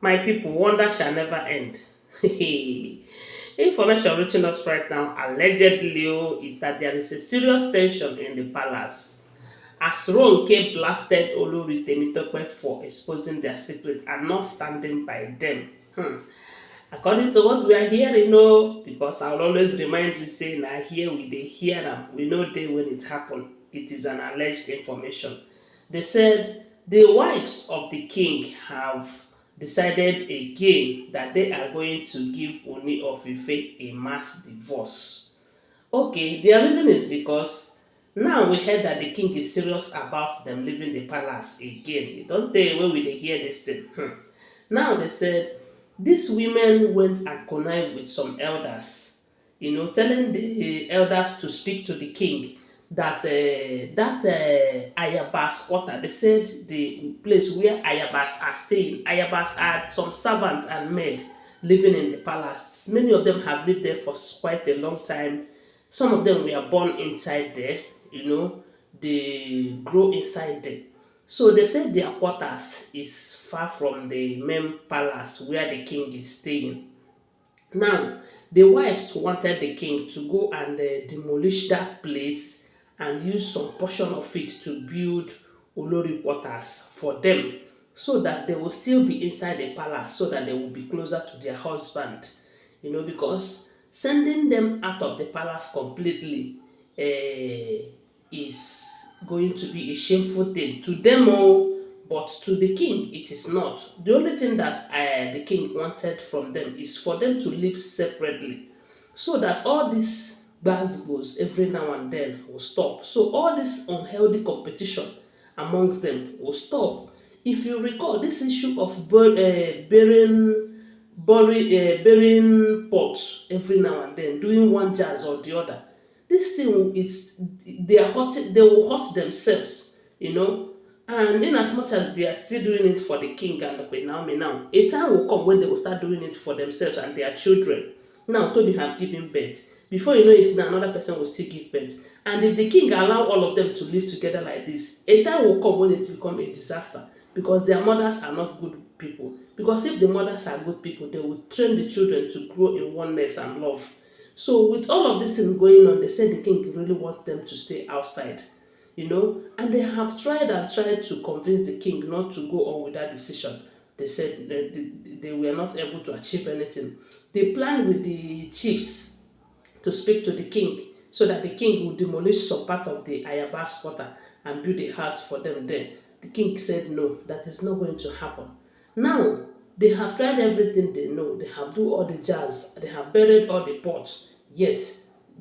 My people, wonder shall never end. Information reaching us right now, allegedly, is that there is a serious tension in the palace. As Ronke blasted Olori Temitope for exposing their secret and not standing by them. According to what we are hearing, because I'll always remind you, say, now here we they hear them. We know they when it happened. It is an alleged information. They said the wives of the king have decided again that they are going to give Ooni of Ife a mass divorce. Okay, their reason is because now we heard that the king is serious about them leaving the palace again. You don't tell where we dey hear this thing. Now they said these women went and connived with some elders, telling the elders to speak to the king that Ayabas quarter. They said the place where Ayabas are staying. Ayabas had some servants and maid living in the palace. Many of them have lived there for quite a long time. Some of them were born inside there, they grow inside there. So they said their quarters is far from the main palace where the king is staying. Now, the wives wanted the king to go and demolish that place and use some portion of it to build Olori quarters for them so that they will still be inside the palace so that they will be closer to their husband. Because sending them out of the palace completely is going to be a shameful thing to them all, but to the king it is not. The only thing that the king wanted from them is for them to live separately so that all this gbasgbos every now and then will stop. So all this unhealthy competition amongst them will stop. If you recall this issue of burying pots every now and then, doing one jazz or the other, this thing is they will hurt themselves, and in as much as they are still doing it for the king and the Queen Naomi now, a time will come when they will start doing it for themselves and their children. Now Toby have given birth. Before you know it, now another person will still give birth. And if the king allow all of them to live together like this, a time will come when it will become a disaster because their mothers are not good people. Because if the mothers are good people, they will train the children to grow in oneness and love. So with all of this thing going on, they said the king really wants them to stay outside, and they have tried and tried to convince the king not to go on with that decision. They said they were not able to achieve anything. They planned with the chiefs to speak to the king so that the king would demolish some part of the Ayabas quarter and build a house for them there. The king said no, that is not going to happen. Now, they have tried everything they know. They have do all the jazz. They have buried all the pots. Yet,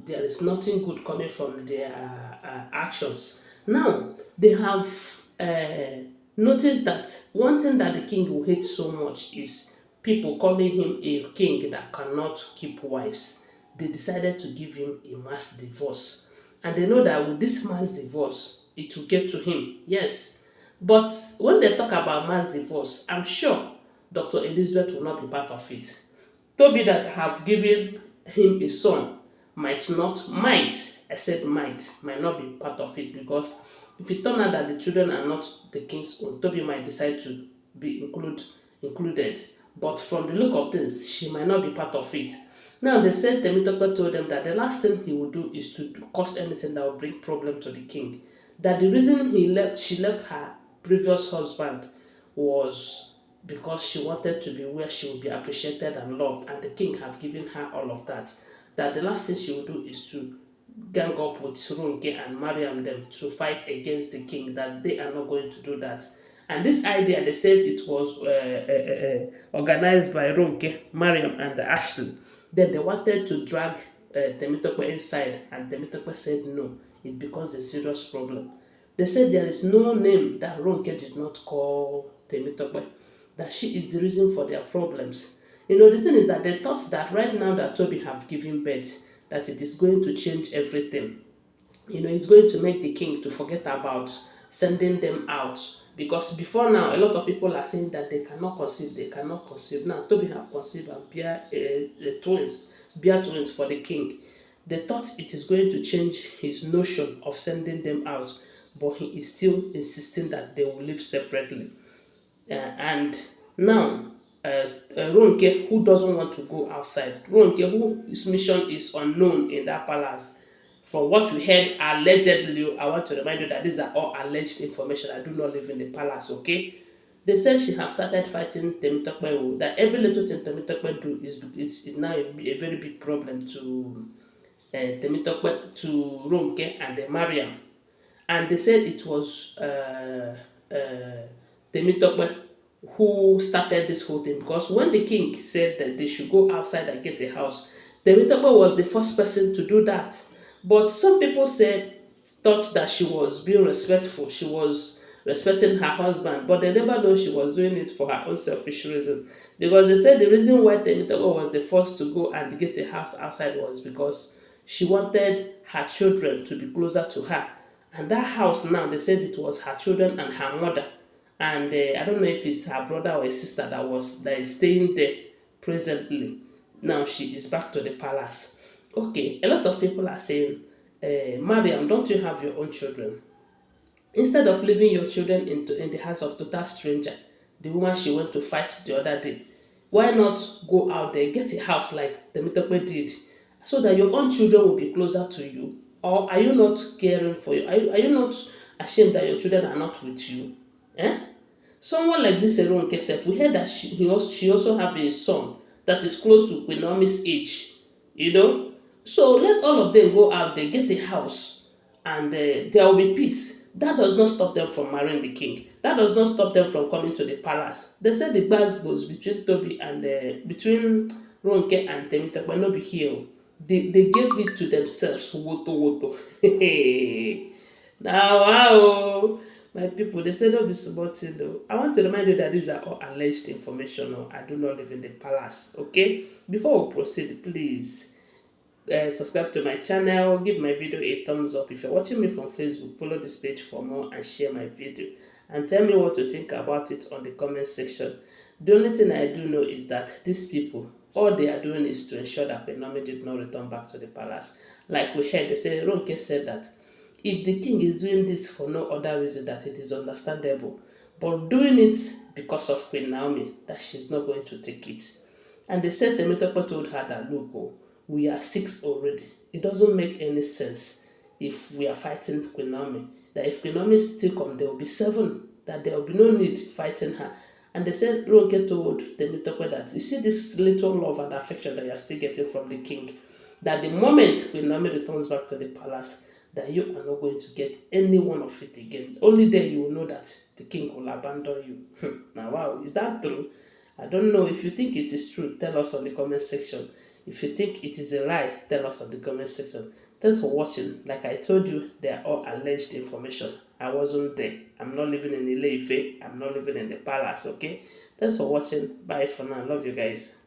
there is nothing good coming from their actions. Now, they have noticed that one thing that the king will hate so much is people calling him a king that cannot keep wives. They decided to give him a mass divorce. And they know that with this mass divorce, it will get to him. Yes. But when they talk about mass divorce, I'm sure Dr. Elizabeth will not be part of it. Toby that have given him a son I said might not be part of it because if it turn out that the children are not the king's own, Toby might decide to be included. But from the look of things, she might not be part of it. Now they said Temitope told them that the last thing he would do is to cause anything that will bring problem to the king. That the reason she left her previous husband was because she wanted to be where she would be appreciated and loved, and the king have given her all of that. That the last thing she will do is to gang up with Ronke and Mariam them to fight against the king, that they are not going to do that. And this idea, they said it was organized by Ronke, Mariam, and Ashley. Then they wanted to drag Temitope inside, and Temitope said no, it becomes a serious problem. They said there is no name that Ronke did not call Temitope, that she is the reason for their problems. The thing is that they thought that right now that Toby have given birth, that it is going to change everything. It's going to make the king to forget about sending them out. Because before now, a lot of people are saying that they cannot conceive. Now, Toby have conceived and bear twins for the king. They thought it is going to change his notion of sending them out, but he is still insisting that they will live separately. And now Ronke, who doesn't want to go outside. Ronke, whose mission is unknown in that palace. From what we heard, allegedly, I want to remind you that these are all alleged information. I do not live in the palace, okay? They said she have started fighting Temitope, that every little thing Temitope do is now a very big problem to Temitope, to Ronke and Mariam. And they said it was Temitope who started this whole thing, because when the king said that they should go outside and get a house, Temitope was the first person to do that. But some people thought that she was being respectful, she was respecting her husband, but they never know she was doing it for her own selfish reason. Because they said the reason why Temitope was the first to go and get a house outside was because she wanted her children to be closer to her. And that house now, they said it was her children and her mother. And I don't know if it's her brother or a sister that is staying there presently. Now she is back to the palace. Okay, a lot of people are saying, Mariam, don't you have your own children? Instead of leaving your children in the hands of total stranger, the woman she went to fight the other day, why not go out there, get a house like the Temitope did, so that your own children will be closer to you? Or are you not caring for you? Are you not ashamed that your children are not with you? Eh? Someone like this Ronke Sef, we heard that she also have a son that is close to Queen Naomi's age, you know. So let all of them go out there, get a house, and there will be peace. That does not stop them from marrying the king. That does not stop them from coming to the palace. They said the gbas goes between Tobi and between Ronke and Temitope no be here. They gave it to themselves. Woto woto. Now, wow, my people, they say don't be small thing though. I want to remind you that these are all alleged information. Or I do not live in the palace. Okay. Before we proceed, please subscribe to my channel, give my video a thumbs up. If you're watching me from Facebook, follow this page for more and share my video. And tell me what you think about it on the comment section. The only thing I do know is that these people, all they are doing is to ensure that Queen did not return back to the palace. Like we heard, they say Ronke said that if the king is doing this for no other reason, that it is understandable, but doing it because of Queen Naomi, that she's not going to take it. And they said Temitope told her that, look, oh, we are six already. It doesn't make any sense if we are fighting Queen Naomi. That if Queen Naomi still come, there will be seven. That there will be no need fighting her. And they said Ronke told Temitope that, you see this little love and affection that you are still getting from the king, that the moment Queen Naomi returns back to the palace, that you are not going to get any one of it again. Only then you will know that the king will abandon you. Now, wow, is that true? I don't know. If you think it is true, tell us on the comment section. If you think it is a lie, tell us on the comment section. Thanks for watching. Like I told you, they are all alleged information. I wasn't there. I'm not living in Ife. I'm not living in the palace, okay? Thanks for watching. Bye for now. Love you guys.